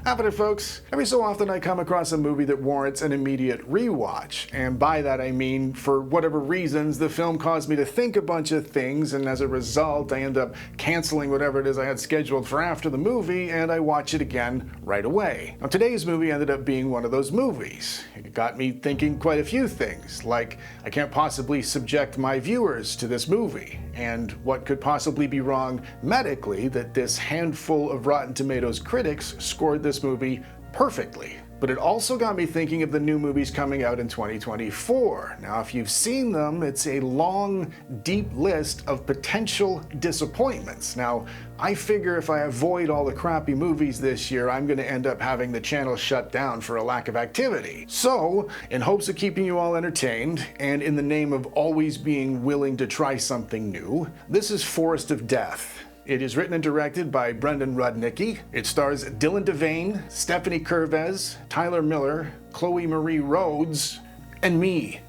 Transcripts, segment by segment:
Happening, folks. Every so often I come across a movie that warrants an immediate rewatch. And by that I mean, for whatever reasons, the film caused me to think a bunch of things, and as a result, I end up canceling whatever it is I had scheduled for after the movie, and I watch it again right away. Now, today's movie ended up being one of those movies. It got me thinking quite a few things, like I can't possibly subject my viewers to this movie, and what could possibly be wrong medically that this handful of Rotten Tomatoes critics scored this movie perfectly. But it also got me thinking of the new movies coming out in 2024. Now, if you've seen them, it's a long, deep list of potential disappointments. Now, I figure if I avoid all the crappy movies this year, I'm going to end up having the channel shut down for a lack of activity. So, in hopes of keeping you all entertained, and in the name of always being willing to try something new, this is Forest of Death. It is written and directed by Brendan Rudnicki. It stars Dylan Devane, Stephanie Curvez, Tyler Miller, Chloe Marie Rhodes, and me.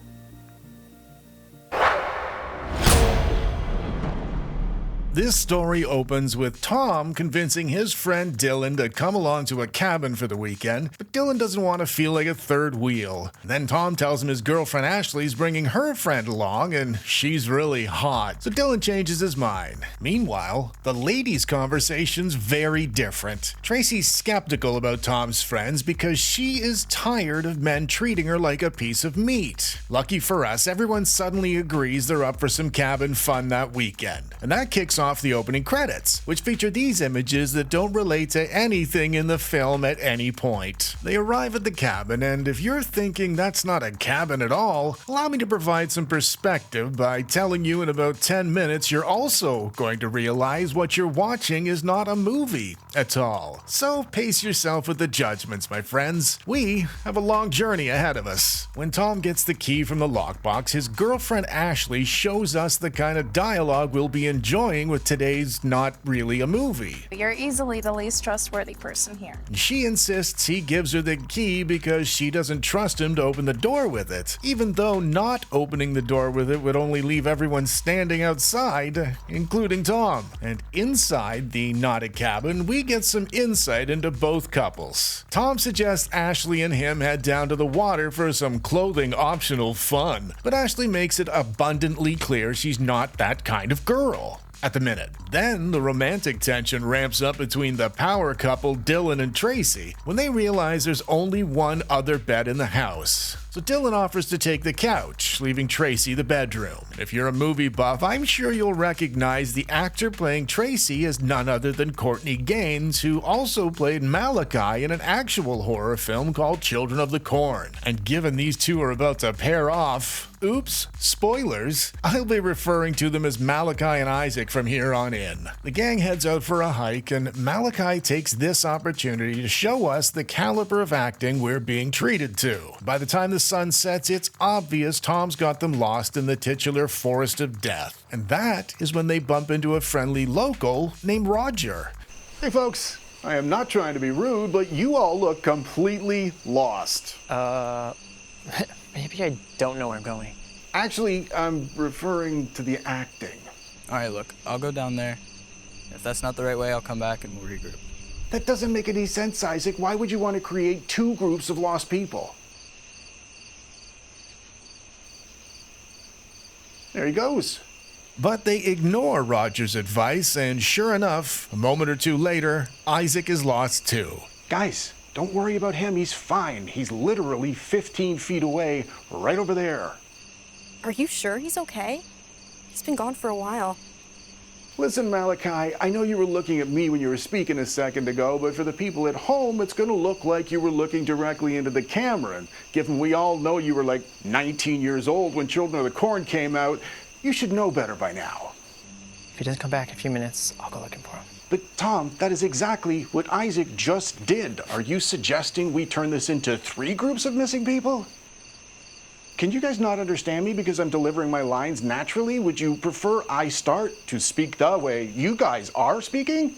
This story opens with Tom convincing his friend Dylan to come along to a cabin for the weekend, but Dylan doesn't want to feel like a third wheel. Then Tom tells him his girlfriend Ashley's bringing her friend along, and she's really hot. So Dylan changes his mind. Meanwhile, the ladies' conversation's very different. Tracy's skeptical about Tom's friends because she is tired of men treating her like a piece of meat. Lucky for us, everyone suddenly agrees they're up for some cabin fun that weekend. And that kicks off the opening credits, which feature these images that don't relate to anything in the film at any point. They arrive at the cabin, and if you're thinking that's not a cabin at all, allow me to provide some perspective by telling you in about 10 minutes you're also going to realize what you're watching is not a movie at all. So pace yourself with the judgments, my friends. We have a long journey ahead of us. When Tom gets the key from the lockbox, his girlfriend Ashley shows us the kind of dialogue we'll be enjoying with today's not really a movie. You're easily the least trustworthy person here. She insists he gives her the key because she doesn't trust him to open the door with it, even though not opening the door with it would only leave everyone standing outside, including Tom. And inside the not a cabin, we get some insight into both couples. Tom suggests Ashley and him head down to the water for some clothing optional fun, but Ashley makes it abundantly clear she's not that kind of girl at the minute. Then the romantic tension ramps up between the power couple Dylan and Tracy when they realize there's only one other bed in the house. So Dylan offers to take the couch, leaving Tracy the bedroom. If you're a movie buff, I'm sure you'll recognize the actor playing Tracy as none other than Courtney Gaines, who also played Malachi in an actual horror film called Children of the Corn. And given these two are about to pair off, oops, spoilers, I'll be referring to them as Malachi and Isaac from here on in. The gang heads out for a hike, and Malachi takes this opportunity to show us the caliber of acting we're being treated to. By the time the sun sets, it's obvious Tom's got them lost in the titular Forest of Death. And that is when they bump into a friendly local named Roger. Hey folks, I am not trying to be rude, but you all look completely lost. Maybe I don't know where I'm going. Actually, I'm referring to the acting. All right, look, I'll go down there. If that's not the right way, I'll come back and we'll regroup. That doesn't make any sense, Isaac. Why would you want to create two groups of lost people? There he goes. But they ignore Roger's advice, and sure enough, a moment or two later, Isaac is lost too. Guys, don't worry about him. He's fine. He's literally 15 feet away, right over there. Are you sure he's okay? He's been gone for a while. Listen, Malachi, I know you were looking at me when you were speaking a second ago, but for the people at home, it's going to look like you were looking directly into the camera. And given we all know you were like 19 years old when Children of the Corn came out, you should know better by now. If he doesn't come back in a few minutes, I'll go looking for him. But Tom, that is exactly what Isaac just did. Are you suggesting we turn this into 3 groups of missing people? Can you guys not understand me because I'm delivering my lines naturally? Would you prefer I start to speak the way you guys are speaking?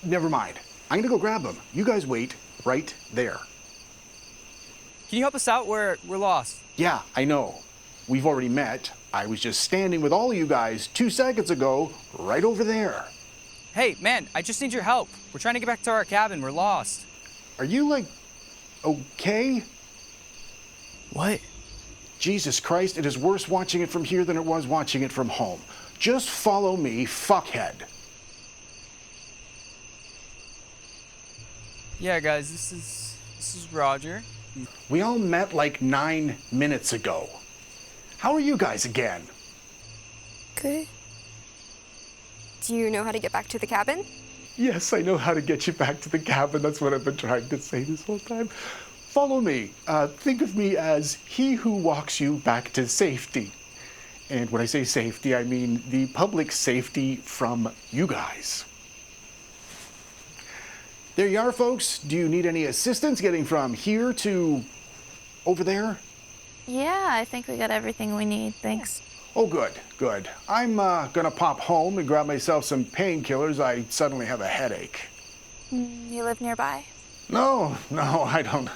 Never mind. I'm gonna go grab them. You guys wait right there. Can you help us out? We're lost. Yeah, I know. We've already met. I was just standing with all of you guys 2 seconds ago, right over there. Hey, man, I just need your help. We're trying to get back to our cabin. We're lost. Are you, like, okay? What? Jesus Christ, it is worse watching it from here than it was watching it from home. Just follow me, fuckhead. Yeah, guys, this is Roger. We all met like 9 minutes ago. How are you guys again? Good. Do you know how to get back to the cabin? Yes, I know how to get you back to the cabin. That's what I've been trying to say this whole time. Follow me. Think of me as he who walks you back to safety. And when I say safety, I mean the public safety from you guys. There you are, folks. Do you need any assistance getting from here to over there? Yeah, I think we got everything we need. Thanks. Oh, good, good. I'm gonna pop home and grab myself some painkillers. I suddenly have a headache. You live nearby? No, I don't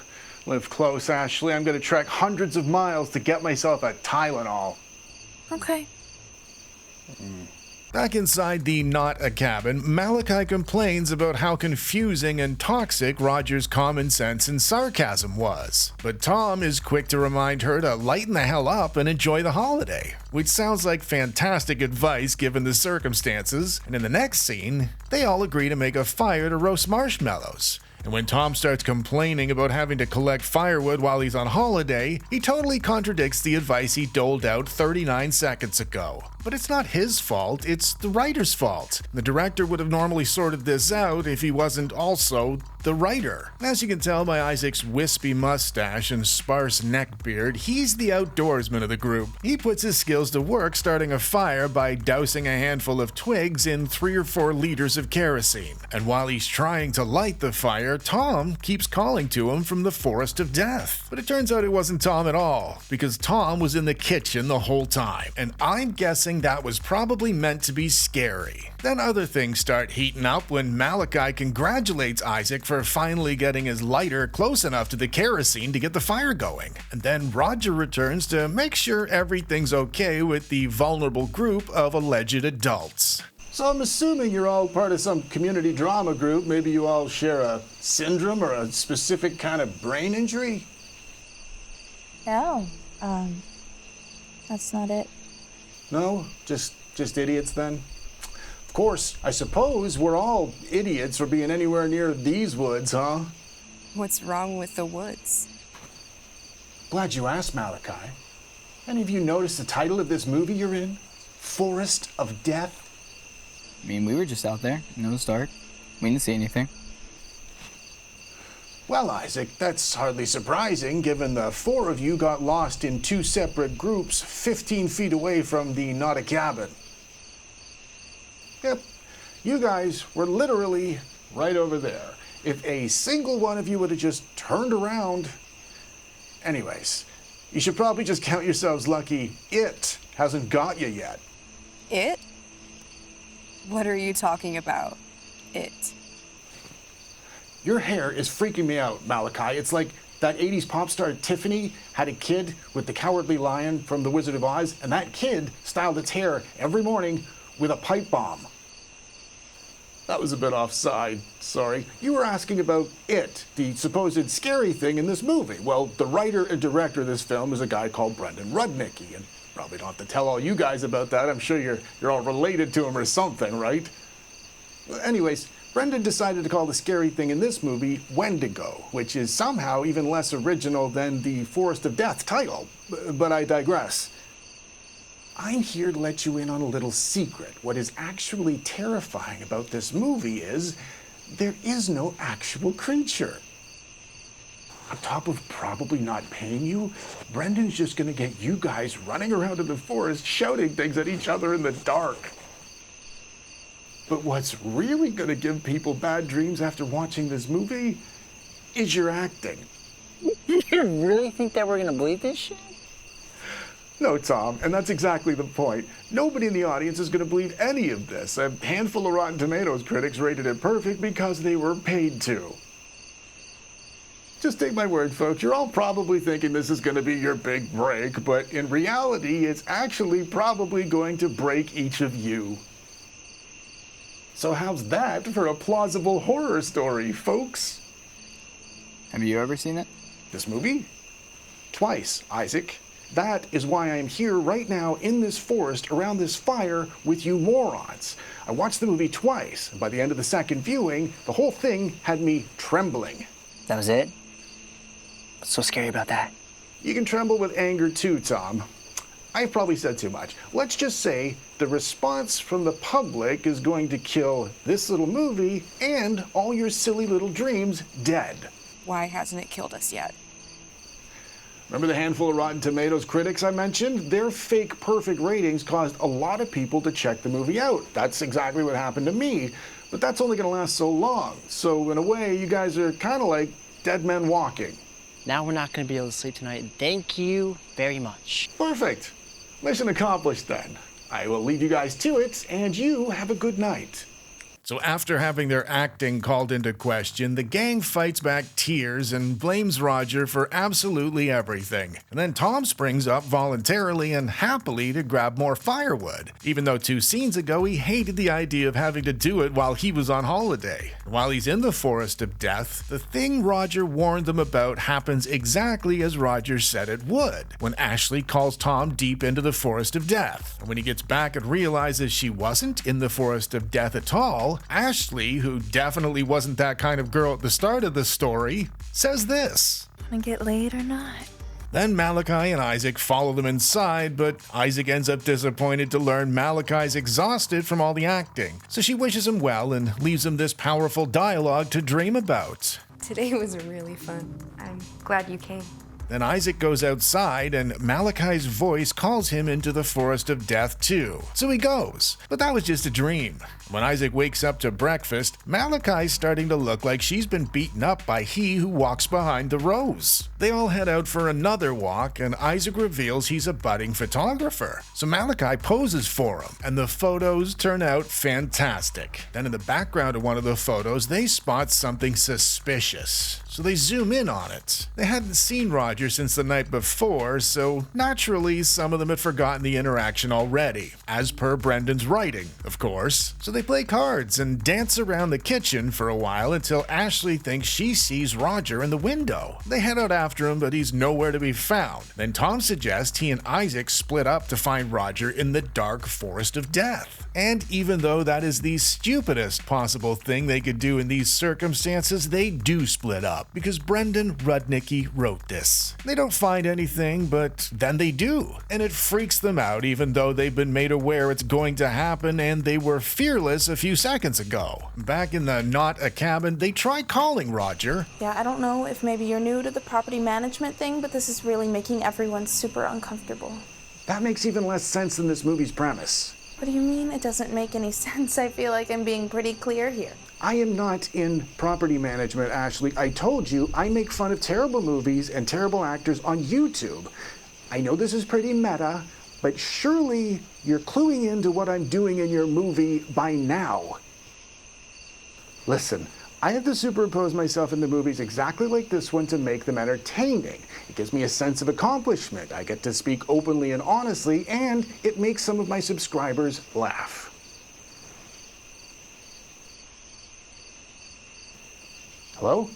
live close, Ashley. I'm gonna trek hundreds of miles to get myself a Tylenol. Okay. Back inside the not a cabin, Malachi complains about how confusing and toxic Roger's common sense and sarcasm was. But Tom is quick to remind her to lighten the hell up and enjoy the holiday, which sounds like fantastic advice given the circumstances. And in the next scene, they all agree to make a fire to roast marshmallows. And when Tom starts complaining about having to collect firewood while he's on holiday, he totally contradicts the advice he doled out 39 seconds ago. But it's not his fault, it's the writer's fault. The director would have normally sorted this out if he wasn't also the writer. As you can tell by Isaac's wispy mustache and sparse neckbeard, he's the outdoorsman of the group. He puts his skills to work starting a fire by dousing a handful of twigs in 3 or 4 liters of kerosene. And while he's trying to light the fire, Tom keeps calling to him from the forest of death. But it turns out it wasn't Tom at all, because Tom was in the kitchen the whole time. And I'm guessing that was probably meant to be scary. Then other things start heating up when Malachi congratulates Isaac for finally getting his lighter close enough to the kerosene to get the fire going. And then Roger returns to make sure everything's okay with the vulnerable group of alleged adults. So I'm assuming you're all part of some community drama group. Maybe you all share a syndrome or a specific kind of brain injury? No. That's not it. No? Just idiots then? Of course, I suppose we're all idiots for being anywhere near these woods, huh? What's wrong with the woods? Glad you asked, Malachi. Any of you notice the title of this movie you're in? Forest of Death? I mean, we were just out there. It was dark. We didn't see anything. Well, Isaac, that's hardly surprising, given the 4 of you got lost in 2 separate groups 15 feet away from the not a cabin. Yep, you guys were literally right over there. If a single one of you would have just turned around... Anyways, you should probably just count yourselves lucky it hasn't got you yet. It? What are you talking about? It. Your hair is freaking me out, Malachi. It's like that 80s pop star Tiffany had a kid with the Cowardly Lion from The Wizard of Oz, and that kid styled its hair every morning with a pipe bomb. That was a bit offside, sorry. You were asking about it, the supposed scary thing in this movie. Well, the writer and director of this film is a guy called Brendan Rudnicki, and probably don't have to tell all you guys about that. I'm sure you're all related to him or something, right? Anyways, Brendan decided to call the scary thing in this movie Wendigo, which is somehow even less original than the Forest of Death title. But I digress. I'm here to let you in on a little secret. What is actually terrifying about this movie is there is no actual creature. On top of probably not paying you, Brendan's just gonna get you guys running around in the forest shouting things at each other in the dark. But what's really gonna give people bad dreams after watching this movie is your acting. You really think that we're gonna believe this shit? No, Tom, and that's exactly the point. Nobody in the audience is going to believe any of this. A handful of Rotten Tomatoes critics rated it perfect because they were paid to. Just take my word, folks. You're all probably thinking this is going to be your big break, but in reality, it's actually probably going to break each of you. So how's that for a plausible horror story, folks? Have you ever seen it? This movie? Twice, Isaac. That is why I am here right now in this forest around this fire with you morons. I watched the movie twice, and by the end of the second viewing, the whole thing had me trembling. That was it? What's so scary about that? You can tremble with anger too, Tom. I've probably said too much. Let's just say the response from the public is going to kill this little movie and all your silly little dreams dead. Why hasn't it killed us yet? Remember the handful of Rotten Tomatoes critics I mentioned? Their fake perfect ratings caused a lot of people to check the movie out. That's exactly what happened to me, but that's only gonna last so long. So in a way, you guys are kind of like dead men walking. Now we're not going to be able to sleep tonight. Thank you very much. Perfect. Mission accomplished then. I will leave you guys to it, and you have a good night. So after having their acting called into question, the gang fights back tears and blames Roger for absolutely everything. And then Tom springs up voluntarily and happily to grab more firewood, even though 2 scenes ago he hated the idea of having to do it while he was on holiday. While he's in the forest of death, the thing Roger warned them about happens exactly as Roger said it would, when Ashley calls Tom deep into the forest of death. And when he gets back and realizes she wasn't in the forest of death at all, Ashley, who definitely wasn't that kind of girl at the start of the story, says this. Wanna get laid or not? Then Malachi and Isaac follow them inside, but Isaac ends up disappointed to learn Malachi's exhausted from all the acting. So she wishes him well and leaves him this powerful dialogue to dream about. Today was really fun. I'm glad you came. Then Isaac goes outside and Malachi's voice calls him into the forest of death too. So he goes, but that was just a dream. When Isaac wakes up to breakfast, Malachi's starting to look like she's been beaten up by he who walks behind the rose. They all head out for another walk and Isaac reveals he's a budding photographer. So Malachi poses for him and the photos turn out fantastic. Then in the background of one of the photos, they spot something suspicious. So they zoom in on it. They hadn't seen Roger since the night before, so naturally some of them had forgotten the interaction already, as per Brendan's writing, of course. So they play cards and dance around the kitchen for a while until Ashley thinks she sees Roger in the window. They head out after him, but he's nowhere to be found. Then Tom suggests he and Isaac split up to find Roger in the dark forest of death. And even though that is the stupidest possible thing they could do in these circumstances, they do split up, because Brendan Rudnicki wrote this. They don't find anything, but then they do. And it freaks them out even though they've been made aware it's going to happen and they were fearless a few seconds ago. Back in the Not a Cabin, they try calling Roger. Yeah, I don't know if maybe you're new to the property management thing, but this is really making everyone super uncomfortable. That makes even less sense than this movie's premise. What do you mean it doesn't make any sense? I feel like I'm being pretty clear here. I am not in property management, Ashley. I told you I make fun of terrible movies and terrible actors on YouTube. I know this is pretty meta, but surely you're cluing into what I'm doing in your movie by now. Listen, I have to superimpose myself into movies exactly like this one to make them entertaining. It gives me a sense of accomplishment. I get to speak openly and honestly, and it makes some of my subscribers laugh. Hello?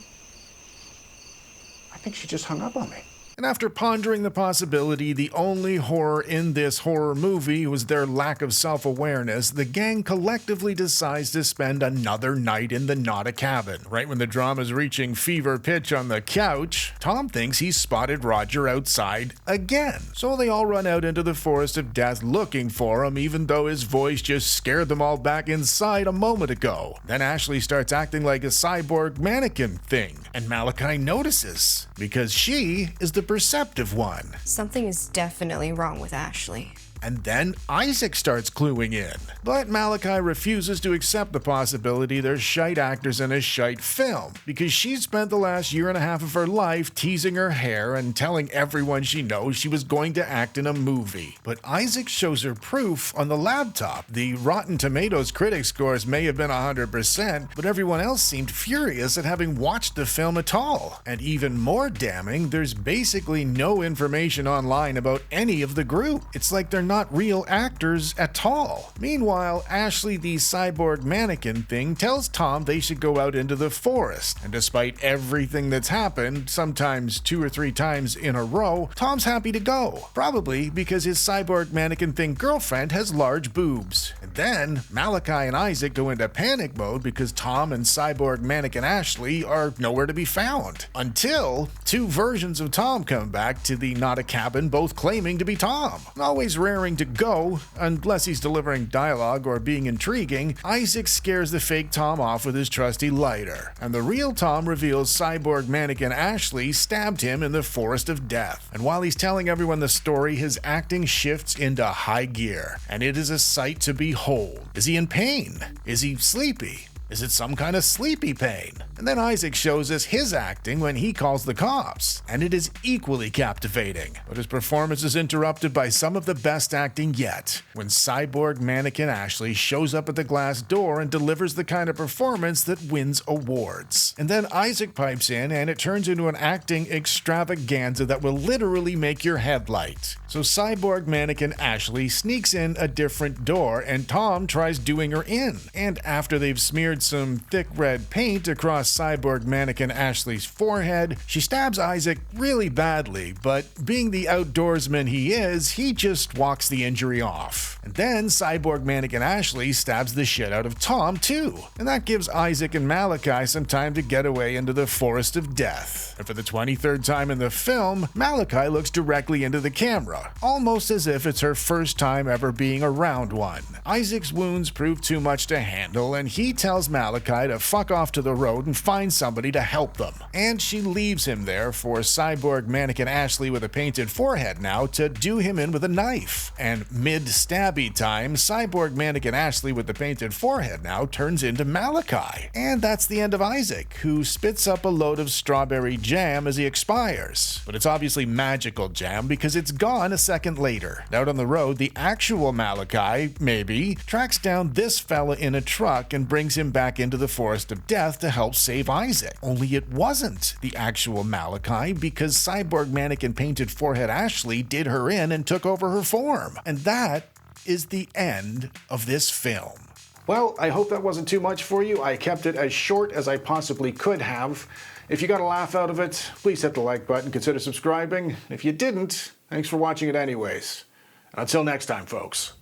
I think she just hung up on me. And after pondering the possibility the only horror in this horror movie was their lack of self-awareness, the gang collectively decides to spend another night in the Not a Cabin. Right when the drama's reaching fever pitch on the couch, Tom thinks he's spotted Roger outside again. So they all run out into the forest of death looking for him, even though his voice just scared them all back inside a moment ago. Then Ashley starts acting like a cyborg mannequin thing, and Malachi notices, because she is the perceptive one. Something is definitely wrong with Ashley. And then Isaac starts cluing in. But Malachi refuses to accept the possibility there's shite actors in a shite film, because she spent the last year and a half of her life teasing her hair and telling everyone she knows she was going to act in a movie. But Isaac shows her proof on the laptop. The Rotten Tomatoes critic scores may have been 100%, but everyone else seemed furious at having watched the film at all. And even more damning, there's basically no information online about any of the group. It's like they're not real actors at all. Meanwhile, Ashley, the cyborg mannequin thing, tells Tom they should go out into the forest. And despite everything that's happened, sometimes 2 or 3 times in a row, Tom's happy to go. Probably because his cyborg mannequin thing girlfriend has large boobs. And then Malachi and Isaac go into panic mode because Tom and cyborg mannequin Ashley are nowhere to be found. Until 2 versions of Tom come back to the Not a Cabin, both claiming to be Tom. Always raring to go, unless he's delivering dialogue or being intriguing, Isaac scares the fake Tom off with his trusty lighter. And the real Tom reveals cyborg mannequin Ashley stabbed him in the Forest of Death. And while he's telling everyone the story, his acting shifts into high gear. And it is a sight to behold. Is he in pain? Is he sleepy? Is it some kind of sleepy pain? And then Isaac shows us his acting when he calls the cops, and it is equally captivating. But his performance is interrupted by some of the best acting yet, when cyborg mannequin Ashley shows up at the glass door and delivers the kind of performance that wins awards. And then Isaac pipes in, and it turns into an acting extravaganza that will literally make your head light. So cyborg mannequin Ashley sneaks in a different door, and Tom tries doing her in. And after they've smeared some thick red paint across cyborg mannequin Ashley's forehead, she stabs Isaac really badly, but being the outdoorsman he is, he just walks the injury off. And then cyborg mannequin Ashley stabs the shit out of Tom too. And that gives Isaac and Malachi some time to get away into the Forest of Death. And for the 23rd time in the film, Malachi looks directly into the camera, almost as if it's her first time ever being around one. Isaac's wounds prove too much to handle, and he tells Malachi to fuck off to the road and find somebody to help them. And she leaves him there for cyborg mannequin Ashley with a painted forehead now to do him in with a knife. And mid-stabby time, cyborg mannequin Ashley with the painted forehead now turns into Malachi. And that's the end of Isaac, who spits up a load of strawberry jam as he expires. But it's obviously magical jam because it's gone a second later. Out on the road, the actual Malachi, maybe, tracks down this fella in a truck and brings him back into the Forest of Death to help save Isaac. Only it wasn't the actual Malachi because cyborg mannequin painted forehead Ashley did her in and took over her form. And that is the end of this film. Well, I hope that wasn't too much for you. I kept it as short as I possibly could have. If you got a laugh out of it, please hit the like button, consider subscribing. If you didn't, thanks for watching it anyways. And until next time, folks.